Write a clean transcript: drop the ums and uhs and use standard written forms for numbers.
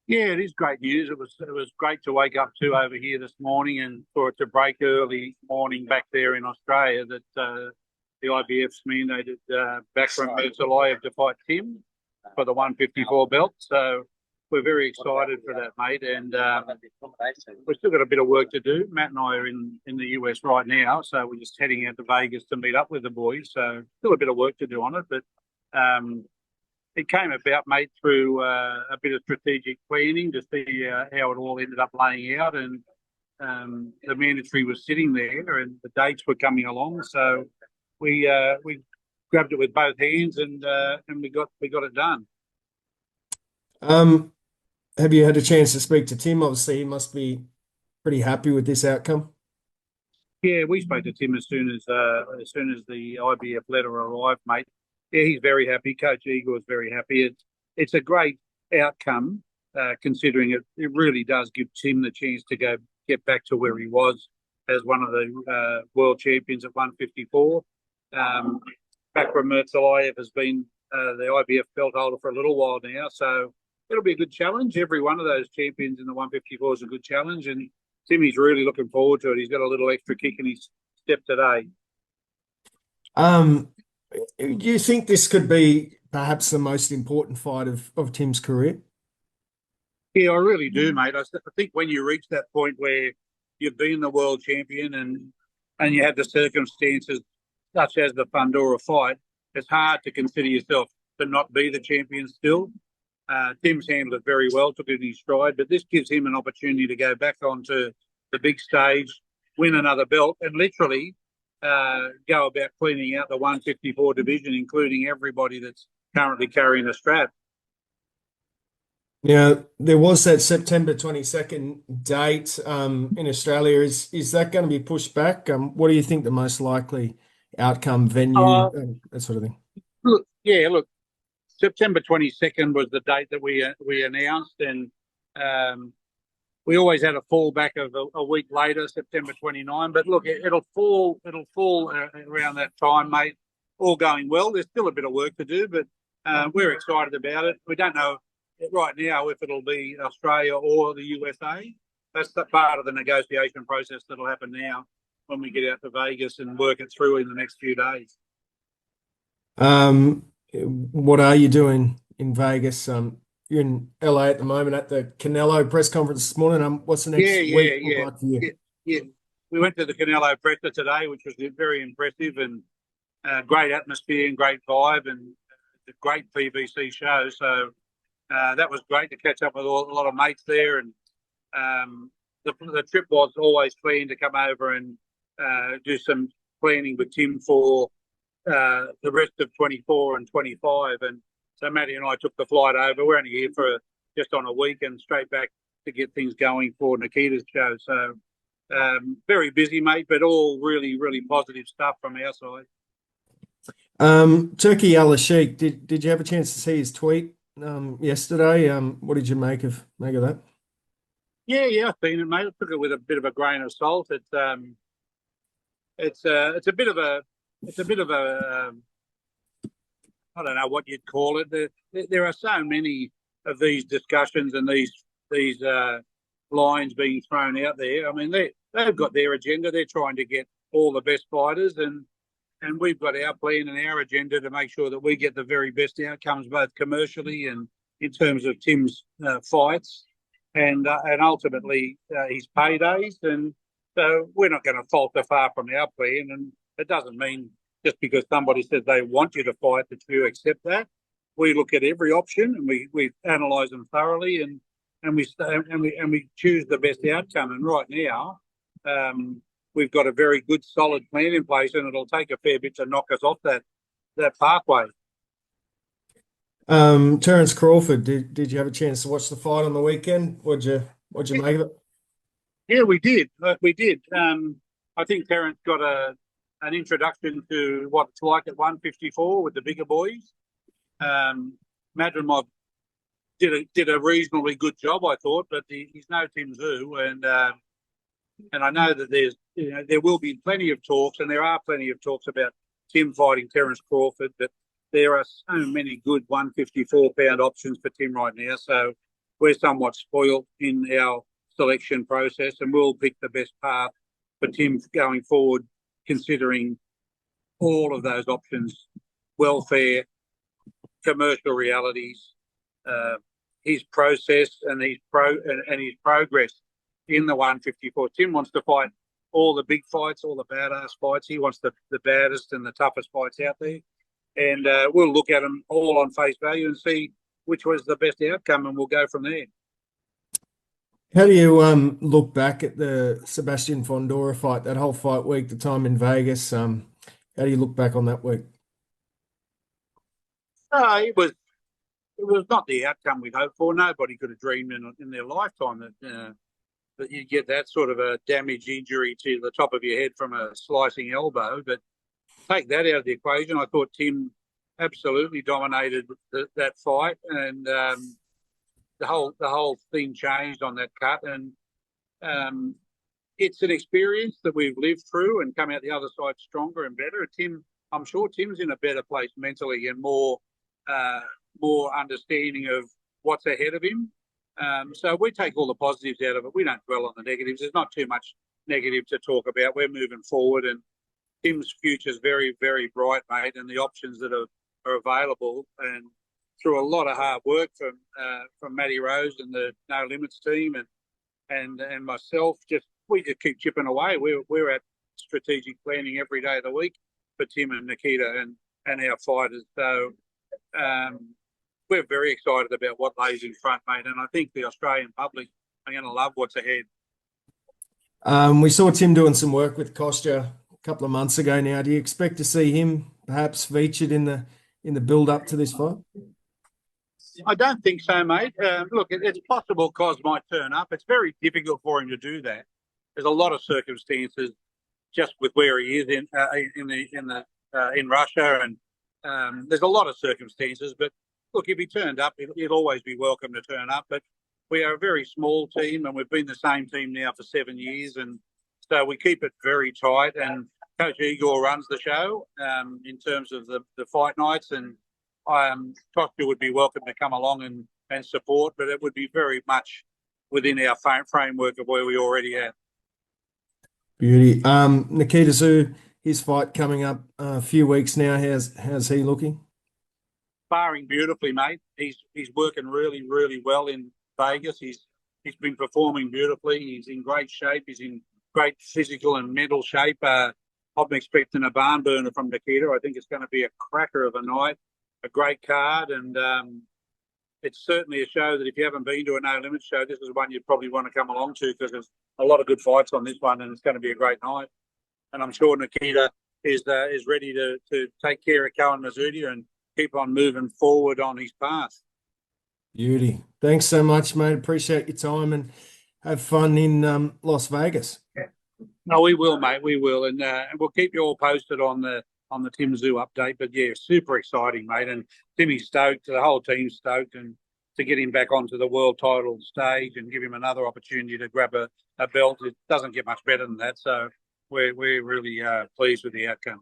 Yeah, it is great news. It was great to wake up to over here this morning and for it to break early morning back there in Australia that the IBF's mandated Bakhram Murtazaliev to fight Tim for the 154 belt. So we're very excited for that, mate. And we've still got a bit of work to do. Matt and I are in the US right now, so we're just heading out to Vegas to meet up with the boys. So still a bit of work to do on it, but it came about, mate, through a bit of strategic planning to see how it all ended up laying out. And the mandatory was sitting there and the dates were coming along. So we grabbed it with both hands and we got it done. Have you had a chance to speak to Tim? Obviously, he must be pretty happy with this outcome. Yeah, we spoke to Tim as soon as the IBF letter arrived, mate. Yeah, he's very happy. Coach Igor is very happy. It's a great outcome, considering it really does give Tim the chance to get back to where he was as one of the world champions at 154. Bakhram Murtazaliev has been the IBF belt holder for a little while now, so it'll be a good challenge. Every one of those champions in the 154 is a good challenge, and Timmy's really looking forward to it. He's got a little extra kick in his step today. Do you think this could be perhaps the most important fight of Tim's career? Yeah, I really do, mate. I think when you reach that point where you've been the world champion and you have the circumstances such as the Fundora fight, it's hard to consider yourself to not be the champion still. Tim's handled it very well, took it in his stride, but this gives him an opportunity to go back onto the big stage, win another belt, and literally go about cleaning out the 154 division, including everybody that's currently carrying the strap. Yeah, there was that September 22nd date in Australia. Is that going to be pushed back? What do you think the most likely outcome, venue, that sort of thing? Look, September 22nd was the date that we announced, and we always had a fallback of a week later, September 29. But look, it'll fall around that time, mate. All going well. There's still a bit of work to do, but we're excited about it. We don't know right now if it'll be Australia or the USA. That's the part of the negotiation process that'll happen now when we get out to Vegas and work it through in the next few days. What are you doing in Vegas? You're in LA at the moment at the Canelo press conference this morning. What's the next week look like for you? Yeah. We went to the Canelo presser today, which was very impressive and great atmosphere and great vibe and a great PBC show. So that was great to catch up with a lot of mates there. And the trip was always planned to come over and do some planning with Tim for the rest of 24 and 25. And so Matty and I took the flight over. We're only here for just on a week and straight back to get things going for Nikita's show. So very busy, mate, but all really, really positive stuff from our side. Turki Alalshikh, did you have a chance to see his tweet yesterday? What did you make of that? Yeah, I've seen it, mate. I took it with a bit of a grain of salt. It's a bit of a I don't know what you'd call it. There are so many of these discussions and these lines being thrown out there. I mean, they've got their agenda. They're trying to get all the best fighters, and we've got our plan and our agenda to make sure that we get the very best outcomes, both commercially and in terms of Tim's fights, and ultimately his paydays. And so we're not going to falter far from our plan. And it doesn't mean just because somebody says they want you to fight that you accept that. We look at every option and we analyse them thoroughly and we choose the best outcome. And right now, we've got a very good, solid plan in place, and it'll take a fair bit to knock us off that pathway. Terence Crawford, did you have a chance to watch the fight on the weekend? What'd you make of it? Yeah, we did. I think Terence got an introduction to what it's like at 154 with the bigger boys. Madrimov did a reasonably good job, I thought, but he's no Tim Tszyu, and I know that there will be plenty of talks, and there are plenty of talks about Tim fighting Terence Crawford, but there are so many good 154-pound options for Tim right now. So we're somewhat spoiled in our selection process, and we'll pick the best path for Tim going forward, considering all of those options: welfare, commercial realities, his process, and his progress in the 154. Tim wants to fight all the big fights, all the badass fights. He wants the baddest and the toughest fights out there. And we'll look at them all on face value and see which was the best outcome, and we'll go from there. How do you look back at the Sebastian Fowler fight, that whole fight week, the time in Vegas? How do you look back on that week? It was not the outcome we'd hoped for. Nobody could have dreamed in their lifetime that you'd get that sort of a damage injury to the top of your head from a slicing elbow. But take that out of the equation. I thought Tim absolutely dominated that fight, and the whole thing changed on that cut. And it's an experience that we've lived through and come out the other side stronger and better. I'm sure Tim's in a better place mentally and more understanding of what's ahead of him. So we take all the positives out of it. We don't dwell on the negatives. There's not too much negative to talk about. We're moving forward, and Tim's future is very, very bright, mate, and the options that are available, and through a lot of hard work from Matty Rose and the No Limits team and myself, we just keep chipping away. We're at strategic planning every day of the week for Tim and Nikita and our fighters. So we're very excited about what lays in front, mate, and I think the Australian public are going to love what's ahead. We saw Tim doing some work with Costa a couple of months ago now. Do you expect to see him perhaps featured in the build-up to this fight? I don't think so, mate. Look, it's possible Cos might turn up. It's very difficult for him to do that. There's a lot of circumstances just with where he is in Russia, and there's a lot of circumstances. But look, if he turned up, he'll always be welcome to turn up. But we are a very small team, and we've been the same team now for 7 years, and so we keep it very tight. And Coach Igor runs the show in terms of the fight nights, and Costa would be welcome to come along and support, but it would be very much within our framework of where we already are. Beauty. Nikita Tszyu, his fight coming up a few weeks now. How's he looking? Sparring beautifully, mate. He's working really, really well in Vegas. He's been performing beautifully. He's in great shape. He's in great physical and mental shape. I'm expecting a barn burner from Nikita. I think it's going to be a cracker of a night, a great card, and it's certainly a show that if you haven't been to a No Limits show, this is one you'd probably want to come along to, because there's a lot of good fights on this one, and it's going to be a great night. And I'm sure Nikita is ready to take care of Cohen Mazudia and keep on moving forward on his path. Beauty. Thanks so much, mate. Appreciate your time, and have fun in Las Vegas. Yeah. No, we will, mate. We will, and we'll keep you all posted on the Tim Tszyu update. But yeah, super exciting, mate. And Timmy's stoked. The whole team's stoked, and to get him back onto the world title stage and give him another opportunity to grab a belt, it doesn't get much better than that. So we're really pleased with the outcome.